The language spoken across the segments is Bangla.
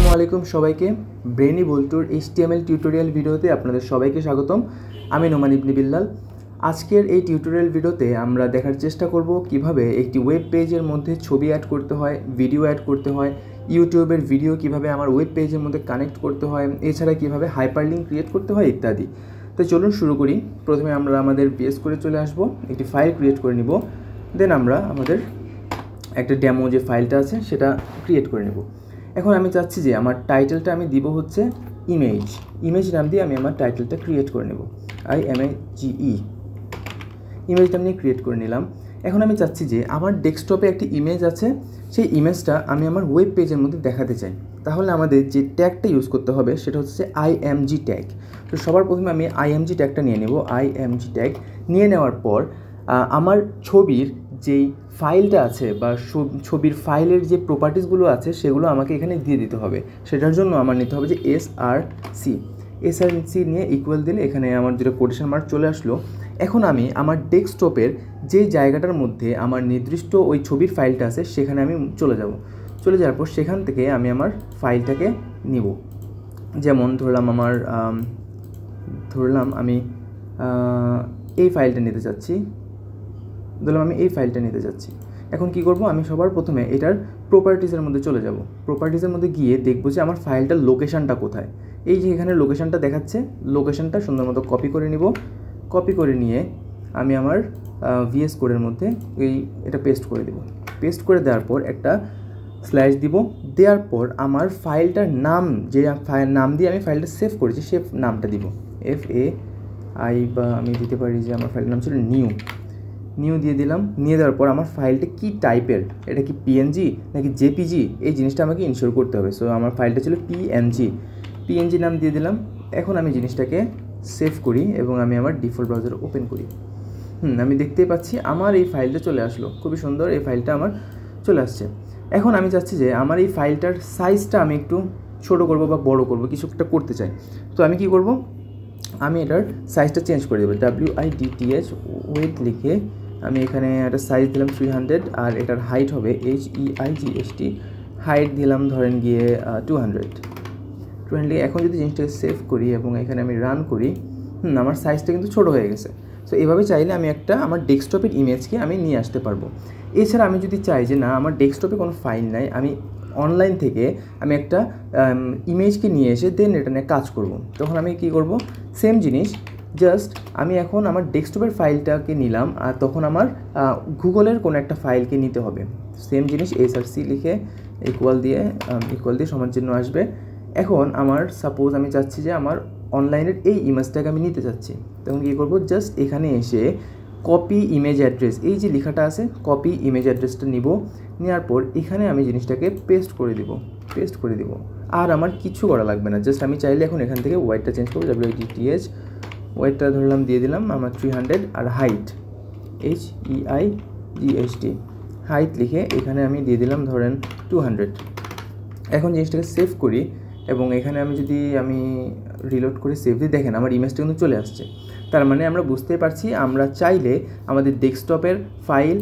আসসালামু আলাইকুম সবাইকে ব্রেনি বল্টুর HTML টিউটোরিয়াল ভিডিওতে আপনাদের সবাইকে স্বাগতম। আমি নোমান ইবনে বিল্লাল। আজকের এই টিউটোরিয়াল ভিডিওতে আমরা দেখার চেষ্টা করব কিভাবে একটি ওয়েব পেজের মধ্যে ছবি অ্যাড করতে হয়, ভিডিও অ্যাড করতে হয়, ইউটিউবের ভিডিও কিভাবে আমার ওয়েব পেজের মধ্যে কানেক্ট করতে হয়, এছাড়া কিভাবে হাইপারলিংক ক্রিয়েট করতে হয় ইত্যাদি। তো চলুন শুরু করি। প্রথমে আমরা আমাদের VS Code চলে আসব, একটি ফাইল ক্রিয়েট করে নিব, দেন আমরা আমাদের একটা ডেমো যে ফাইলটা আছে সেটা ক্রিয়েট করে নেব। এখন আমি চাচ্ছি যে আমার টাইটেলটা আমি দিব হচ্ছে ইমেজ নাম দিয়ে আমি আমার টাইটেলটা ক্রিয়েট করে নেব। IMAGE ইমেজটা আমি ক্রিয়েট করে নিলাম। এখন আমি চাচ্ছি যে আমার ডেস্কটপে একটি ইমেজ আছে, সেই ইমেজটা আমি আমার ওয়েব পেজের মধ্যে দেখাতে চাই। তাহলে আমাদের যে ট্যাগটা ইউজ করতে হবে সেটা হচ্ছে IMG ট্যাগ। তো সবার প্রথমে আমি IMG ট্যাগটা নিয়ে নেব। IMG ট্যাগ নিয়ে নেওয়ার পর আমার ছবির যেই ফাইলটা আছে বা ছবির ফাইলের যে প্রপার্টিসগুলো আছে সেগুলো আমাকে এখানে দিয়ে দিতে হবে। সেটার জন্য আমার নিতে হবে যে SRC নিয়ে ইকুয়াল দিলে এখানে আমার যেটা কোটেশন মার্ক চলে আসলো। এখন আমি আমার ডেস্কটপের যে জায়গাটার মধ্যে আমার নির্দিষ্ট ওই ছবির ফাইলটা আছে সেখানে আমি চলে যাওয়ার পর সেখান থেকে আমি আমার ফাইলটাকে নিব। যেমন ধরলাম আমি এই ফাইলটা নিতে চাচ্ছি। এখন কি করব, আমি সবার প্রথমে এটার প্রপার্টিসের মধ্যে চলে যাব। প্রপার্টিসের মধ্যে গিয়ে দেখব যে আমার ফাইলটার লোকেশানটা কোথায়। এই যে এখানে লোকেশানটা দেখাচ্ছে, লোকেশানটা সুন্দর মতো কপি করে নিব। কপি করে নিয়ে আমি আমার VS কোডের মধ্যে এটা পেস্ট করে দেব। পেস্ট করে দেওয়ার পর একটা স্ল্যাশ দিব। দেওয়ার পর আমার ফাইলটার নাম, যে নাম দিয়ে আমি ফাইলটা সেভ করেছি সে নামটা দিব FAI, বা আমি দিতে পারি যে আমার ফাইলের নাম ছিল নিউ দিয়ে দিলাম। নিয়ে দেওয়ার পর আমার ফাইলটা কি টাইপের, এটা কি PNG নাকি JPG, এই জিনিসটা আমাকে ইনশিওর করতে হবে। সো আমার ফাইলটা ছিল PNG নাম দিয়ে দিলাম। এখন আমি জিনিসটাকে সেভ করি এবং আমি আমার ডিফল্ট ব্রাউজার ওপেন করি। আমি দেখতেই পাচ্ছি আমার এই ফাইলটা চলে আসলো। খুবই সুন্দর, এই ফাইলটা আমার চলে আসছে। এখন আমি চাচ্ছি যে আমার এই ফাইলটার সাইজটা আমি একটু ছোটো করব বা বড় করব, কিছু একটা করতে চাই। তো আমি কি করব, আমি এটার সাইজটা চেঞ্জ করে দেবো। WIDTH ওয়েট লিখে আমি এখানে একটা সাইজ দিলাম 300, আর এটার হাইট হবে HEIGST, হাইট দিলাম ধরেন গিয়ে 200। এখন যদি জিনিসটাকে সেভ করি এবং এখানে আমি রান করি, আমার সাইজটা কিন্তু ছোটো হয়ে গেছে। সো এভাবে চাইলে আমি একটা আমার ডেস্কটপের ইমেজকে আমি নিয়ে আসতে পারবো। এছাড়া আমি যদি চাই যে না আমার ডেস্কটপে কোনো ফাইল নাই, আমি অনলাইন থেকে আমি একটা ইমেজকে নিয়ে এসে দেন এটা নিয়ে কাজ করব, তখন আমি কি করব, সেম জিনিস, জাস্ট আমি এখন আমার ডেস্কটপের ফাইলটাকে নিলাম আর তখন আমার গুগলের কোনো একটা ফাইলকে নিতে হবে। সেম জিনিস SRC লিখে ইকুয়াল দিয়ে সমান চিহ্ন আসবে। এখন আমার সাপোজ আমি চাচ্ছি যে আমার অনলাইনের এই ইমেজটাকে আমি নিতে চাচ্ছি, তখন কী করব, জাস্ট এখানে এসে কপি ইমেজ অ্যাড্রেস, এই যে লেখাটা আছে কপি ইমেজ অ্যাড্রেসটা নিব। নেওয়ার পর এখানে আমি জিনিসটাকে পেস্ট করে দিব। আর আমার কিছু করা লাগবে না, জাস্ট আমি চাইলে এখন এখান থেকে ওয়াইডটা চেঞ্জ করবো। WIDTH ওয়াইডটা ধরলাম দিয়ে দিলাম আমার 300, আর হাইট HEIGST হাইট লিখে এখানে আমি দিয়ে দিলাম ধরেন 200। এখন জিনিসটাকে সেভ করি এবং এখানে আমি যদি রিলোড করে সেভ দিই, দেখেন আমার ইমেজটা কিন্তু চলে আসছে। তার মানে আমরা বুঝতেই পারছি আমরা চাইলে আমাদের ডেস্কটপের ফাইল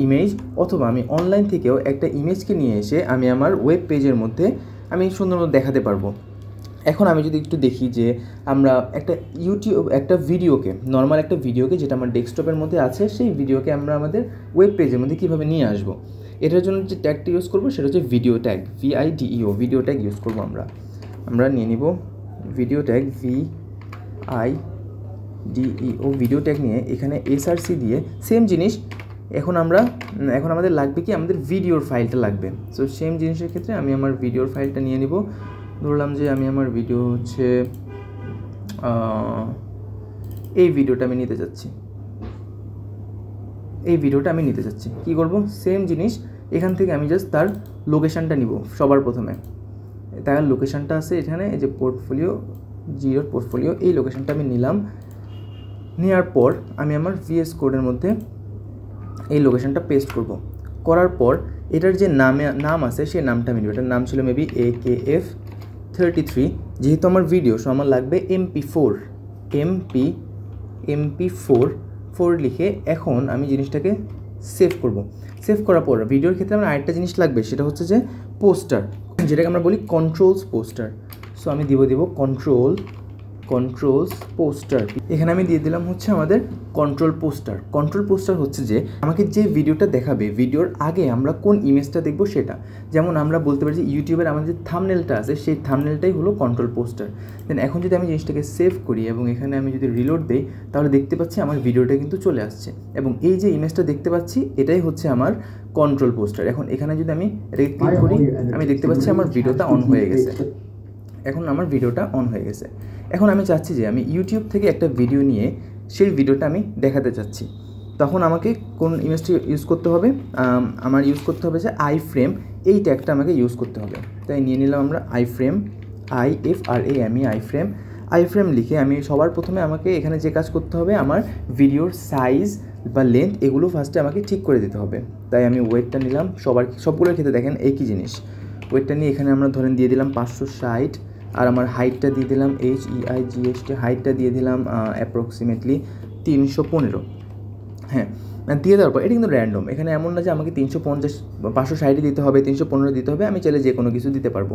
ইমেজ অথবা আমি অনলাইন থেকেও একটা ইমেজকে নিয়ে এসে আমি আমার ওয়েব পেজের মধ্যে আমি সুন্দর মতো দেখাতে পারবো। এখন আমি যদি একটু দেখি যে আমরা একটা নর্মাল একটা ভিডিওকে যেটা আমার ডেস্কটপের মধ্যে আছে সেই ভিডিওকে আমরা আমাদের ওয়েব পেজের মধ্যে কীভাবে নিয়ে আসবো, এটার জন্য যে ট্যাগটা ইউজ করবো সেটা হচ্ছে video tag, VIDEO video tag use করবো। আমরা নিয়ে নিব video tag VIDEO video tag নিয়ে এখানে SRC দিয়ে সেম জিনিস। এখন আমাদের লাগবে কি, আমাদের ভিডিওর ফাইলটা লাগবে। সো সেম জিনিসের ক্ষেত্রে আমি আমার ভিডিওর ফাইলটা নিয়ে নিব। ধরলাম যে আমি আমার ভিডিও হচ্ছে এই ভিডিওটা আমি নিতে চাচ্ছি। কী করব, সেম জিনিস এখান থেকে আমি জাস্ট তার লোকেশানটা নিব। সবার প্রথমে তার লোকেশানটা আছে এখানে, এই যে পোর্টফোলিও, এই লোকেশানটা আমি নিলাম। নেওয়ার পর আমি আমার VS কোডের মধ্যে এই লোকেশানটা পেস্ট করব। করার পর এটার যে নাম আছে সেই নামটা আমি নেব। এটার নাম ছিল মেবি AKF33। যেহেতু আমার ভিডিও, সো আমার লাগবে MP4 লিখে এখন আমি জিনিসটাকে সেভ করব। সেভ করার পর ভিডিওর ক্ষেত্রে আমার আরেকটা জিনিস লাগবে, সেটা হচ্ছে যে পোস্টার। যেটাকে আমরা বলি কন্ট্রোলস পোস্টার। সো আমি দিব কন্ট্রোলস পোস্টার। এখানে আমি দিয়ে দিলাম হচ্ছে আমাদের কন্ট্রোল পোস্টার হচ্ছে যে আমাকে যে ভিডিওটা দেখাবে, ভিডিওর আগে আমরা কোন ইমেজটা দেখবো সেটা। যেমন আমরা বলতে পারি যে ইউটিউবের আমাদের যে থাম্বনেলটা আছে সেই থাম্বনেলটাই হলো কন্ট্রোল পোস্টার। দেন এখন যদি আমি জিনিসটাকে সেভ করি এবং এখানে আমি যদি রিলোড দিই, তাহলে দেখতে পাচ্ছি আমার ভিডিওটা কিন্তু চলে আসছে এবং এই যে ইমেজটা দেখতে পাচ্ছি এটাই হচ্ছে আমার কন্ট্রোল পোস্টার। এখন এখানে যদি আমি ক্লিক করি, আমি দেখতে পাচ্ছি আমার ভিডিওটা অন হয়ে গেছে। এখন আমার ভিডিওটা অন হয়ে গেছে। এখন আমি চাচ্ছি যে আমি ইউটিউব থেকে একটা ভিডিও নিয়ে সেই ভিডিওটা আমি দেখাতে চাচ্ছি। তখন আমাকে কোন ইমেজটি ইউজ করতে হবে? আমার ইউজ করতে হবে যে আইফ্রেম, এই ট্যাগটা আমাকে ইউজ করতে হবে। তাই নিয়ে নিলাম আমরা আইফ্রেম, আইফ্রেম লিখে আমি সবার প্রথমে আমাকে এখানে যে কাজ করতে হবে, আমার ভিডিওর সাইজ বা লেন্থ এগুলো ফার্স্টে আমাকে ঠিক করে দিতে হবে। তাই আমি ওয়েটটা নিলাম, সবগুলোর ক্ষেত্রে দেখেন একই জিনিস। ওয়েটটা নিয়ে এখানে আমরা ধরেন দিয়ে দিলাম 560, আর আমার হাইটটা দিয়ে দিলাম HEIGHT, হাইটটা দিয়ে দিলাম অ্যাপ্রক্সিমেটলি 315। হ্যাঁ, দিয়ে দেওয়ার পর এটা কিন্তু র্যান্ডম, এখানে এমন না যে আমাকে 350 560 দিতে হবে, 315 দিতে হবে, আমি চাইলে যে কোনো কিছু দিতে পারবো।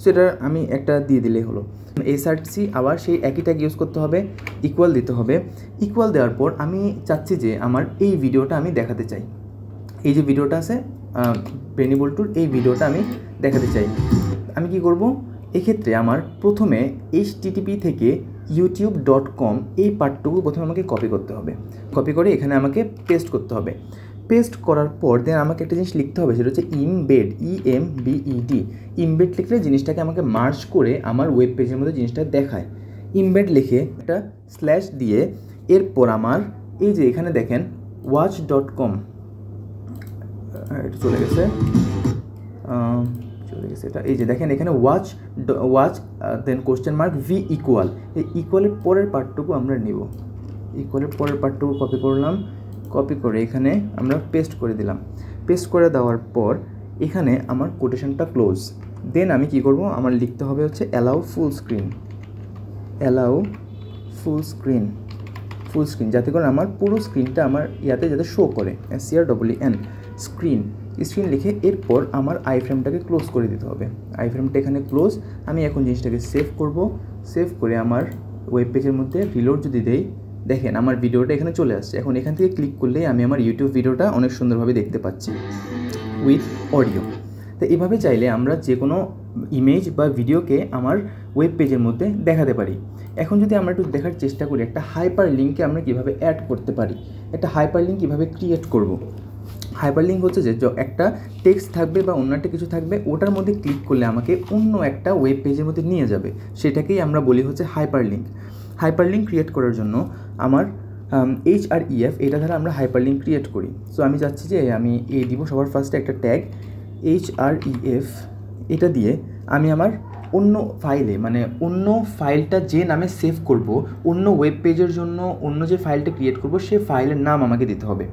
সেটা আমি একটা দিয়ে দিলেই হলো। SRC আবার সেই একই ট্যাগ ইউজ করতে হবে, ইকুয়াল দিতে হবে। ইকুয়াল দেওয়ার পর আমি চাচ্ছি যে আমার এই ভিডিওটা আমি দেখাতে চাই, এই যে ভিডিওটা আছে ব্রেনি বল্টুর, এই ভিডিওটা আমি দেখাতে চাই। আমি কি করব? এক্ষেত্রে আমার প্রথমে HTTP থেকে youtube.com এই পার্টটুকু প্রথমে আমাকে কপি করতে হবে। কপি করে এখানে আমাকে পেস্ট করতে হবে। পেস্ট করার পর দেন আমাকে একটা জিনিস লিখতে হবে, সেটা হচ্ছে ইমবেড, EMBED। ইমবেড লিখলে জিনিসটাকে আমাকে মার্জ করে আমার ওয়েব পেজের মধ্যে জিনিসটা দেখায়। ইমবেড লিখে একটা স্ল্যাশ দিয়ে এরপর আমার এই যে এখানে দেখেন watch.com, এটা চলে গেছে এটা, এই যে দেখেন এখানে watch then question mark V equal, এই ইকুয়ালের পরের পার্টটুকু আমরা নিব। ইকুয়ালের পরের পার্টটুকু কপি করলাম, কপি করে এখানে আমরা পেস্ট করে দিলাম। পেস্ট করে দেওয়ার পর এখানে আমার কোটেশনটা ক্লোজ। দেন আমি কি করব? আমার লিখতে হবে হচ্ছে অ্যালাউ ফুল স্ক্রিন, যাতে করে আমার পুরো স্ক্রিনটা আমার ইয়াতে যাতে শো করে, SCREEN স্ক্রিন লিখে এরপর আমার আইফ্রেমটাকে ক্লোজ করে দিতে হবে। আইফ্রেমটা এখানে ক্লোজ। আমি এখন জিনিসটাকে সেভ করব। সেভ করে আমার ওয়েব পেজের মধ্যে রিলোড যদি দেই, দেখেন আমার ভিডিওটা এখানে চলে আসছে। এখন এখান থেকে ক্লিক করলেই আমি আমার ইউটিউব ভিডিওটা অনেক সুন্দরভাবে দেখতে পাচ্ছি উইথ অডিও। তো এভাবে চাইলে আমরা যে কোনো ইমেজ বা ভিডিওকে আমার ওয়েব পেজের মধ্যে দেখাতে পারি। এখন যদি আমরা একটু দেখার চেষ্টা করি একটা হাইপার লিঙ্ককে আমরা কীভাবে অ্যাড করতে পারি, একটা হাইপার লিঙ্ক কীভাবে ক্রিয়েট করব। হাইপার লিঙ্ক হচ্ছে যে একটা টেক্সট থাকবে বা অন্য একটা কিছু থাকবে, ওটার মধ্যে ক্লিক করলে আমাকে অন্য একটা ওয়েব পেজের মধ্যে নিয়ে যাবে, সেটাকেই আমরা বলি হচ্ছে hyper link. Hyper link create করার জন্য আমার HREF এটা দ্বারা আমরা হাইপার লিঙ্ক ক্রিয়েট করি। সো আমি চাচ্ছি যে আমি দিব সবার ফার্স্টে একটা ট্যাগ HREF, এটা দিয়ে আমি আমার অন্য ফাইলে মানে অন্য ফাইলটা যে নামে সেভ করব, অন্য ওয়েব পেজের জন্য অন্য যে ফাইলটা ক্রিয়েট করব সে ফাইলের নাম আমাকে দিতে হবে।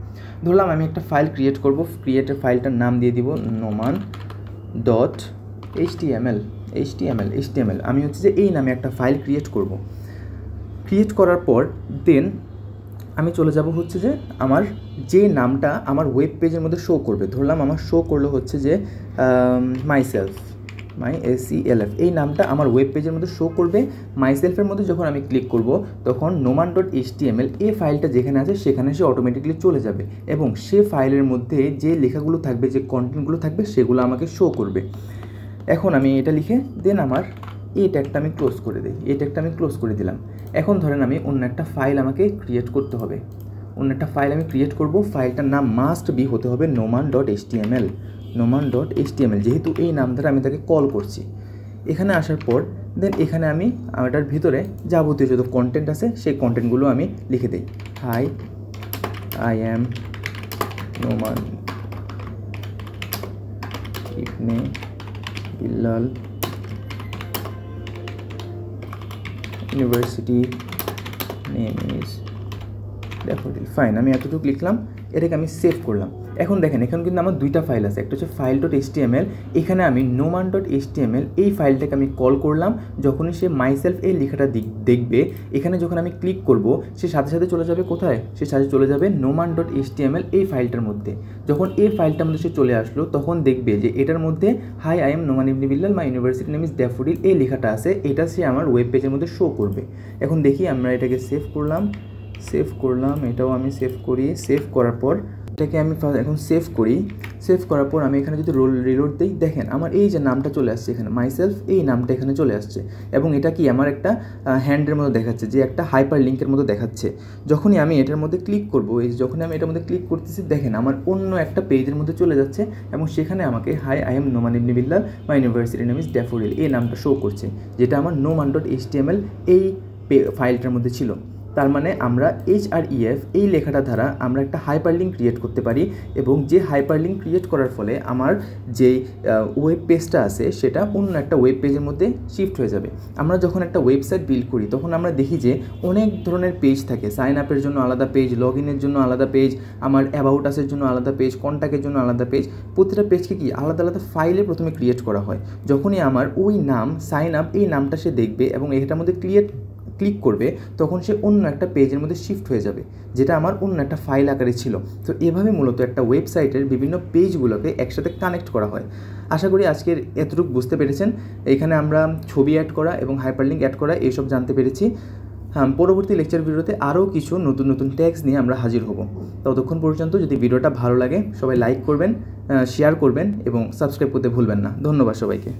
ধরলাম আমি একটা ফাইল ক্রিয়েট করব, ক্রিয়েটের ফাইলটার নাম দিয়ে দিব noman.html। আমি হচ্ছে যে এই নামে একটা ফাইল ক্রিয়েট করব। ক্রিয়েট করার পর দেন আমি চলে যাব হচ্ছে যে আমার যে নামটা আমার ওয়েব পেজের মধ্যে শো করবে। ধরলাম আমার শো করলো হচ্ছে যে myself, এই নামটা আমার ওয়েব পেজের মধ্যে শো করবে। মাইসেলফের মধ্যে যখন আমি ক্লিক করব তখন noman.html এই ফাইলটা যেখানে আছে সেখানে সে অটোমেটিকলি চলে যাবে এবং সে ফাইলের মধ্যে যে লেখাগুলো থাকবে, যে কন্টেন্টগুলো থাকবে সেগুলো আমাকে শো করবে। এখন আমি এটা লিখে দেন আমার এই ট্যাগটা আমি ক্লোজ করে দিই, এই ট্যাগটা আমি ক্লোজ করে দিলাম। এখন ধরেন আমি অন্য একটা ফাইল আমাকে ক্রিয়েট করতে হবে, অন্য একটা ফাইল আমি ক্রিয়েট করব। ফাইলটার নাম মাস্ট বি হতে হবে noman.html, যেহেতু এই নাম দ্বারা আমি তাকে কল করছি। এখানে আসার পর দেন এখানে আমি এটার ভিতরে যাবতীয় যত কন্টেন্ট আছে সেই কন্টেন্টগুলো আমি লিখে দিই। Hi, I am Noman Ibne Billal, university name is Daffodil. Fine, আমি এতটুকু লিখলাম, এটাকে আমি সেভ করলাম। এখন দেখেন এখানে কিন্তু আমার দুইটা ফাইল আছে, একটা হচ্ছে file.html, এখানে আমি noman.html এই ফাইলটাকে আমি কল করলাম। যখনই সে মাইসেলফ এই লেখাটা দেখবে, এখানে যখন আমি ক্লিক করব সে সাথে সাথে চলে যাবে কোথায়, সে সাথে চলে যাবে noman.html এই ফাইলটার মধ্যে। যখন এই ফাইলটার মধ্যে সে চলে আসলো তখন দেখবে যে এটার মধ্যে hi I am Noman Ibne Billal, my university name is daffodil এই লেখাটা আছে, এটা সে আমার ওয়েব পেজের মধ্যে শো করবে। এখন দেখি আমরা এটাকে সেভ করলাম, এটাও আমি সেভ করি। সেভ করার পর এটাকে আমি এখন সেভ করি। সেভ করার পর আমি এখানে যদি রিলোড দিই, দেখেন আমার এই যে নামটা চলে আসছে এখানে, মাইসেলফ এই নামটা এখানে চলে আসছে, এবং এটা কি আমার একটা হ্যান্ডের মতো দেখাচ্ছে, যে একটা হাইপার লিঙ্কের মতো দেখাচ্ছে। যখনই আমি এটার মধ্যে ক্লিক করবো, এই যখনই আমি এটার মধ্যে ক্লিক করতেছি, দেখেন আমার অন্য একটা পেজের মধ্যে চলে যাচ্ছে, এবং সেখানে আমাকে hi I am Noman Ibne Billal, my university name is daffodil এই নামটা শো করছে, যেটা আমার noman.html এই ফাইলটার মধ্যে ছিল। তার মানে আমরা href এই লেখাটা দ্বারা আমরা একটা হাইপারলিঙ্ক ক্রিয়েট করতে পারি, এবং যে হাইপারলিঙ্ক ক্রিয়েট করার ফলে আমার যে ওয়েব পেজটা আছে সেটা অন্য একটা ওয়েব পেজের মধ্যে শিফট হয়ে যাবে। আমরা যখন একটা ওয়েবসাইট বিল্ড করি তখন আমরা দেখি যে অনেক ধরনের পেজ থাকে, সাইন আপের জন্য আলাদা পেজ, লগ ইনের জন্য আলাদা পেজ, আমার অ্যাবাউট আসের জন্য আলাদা পেজ, কন্ট্যাক্টের জন্য আলাদা পেজ। প্রতিটা পেজকে কি আলাদা আলাদা ফাইলে প্রথমে ক্রিয়েট করা হয়। যখনই আমার ওই নাম সাইন আপ এই নামটা সে দেখবে এবং এটার মধ্যে ক্লিক করবে, তখন সে অন্য একটা পেজের মধ্যে শিফট হয়ে যাবে, যেটা আমার অন্য একটা ফাইল আকারে ছিল। তো এভাবে মূলত একটা ওয়েবসাইটের বিভিন্ন পেজগুলোকে একসাথে কানেক্ট করা হয়। আশা করি আজকের এতটুকু বুঝতে পেরেছেন। এখানে আমরা ছবি অ্যাড করা এবং হাইপারলিঙ্ক অ্যাড করা এইসব জানতে পেরেছি। হ্যাঁ, পরবর্তী লেকচার ভিডিওতে আরও কিছু নতুন নতুন ট্যাগস নিয়ে আমরা হাজির হব। ততক্ষণ পর্যন্ত যদি ভিডিওটা ভালো লাগে সবাই লাইক করবেন, শেয়ার করবেন এবং সাবস্ক্রাইব করতে ভুলবেন না। ধন্যবাদ সবাইকে।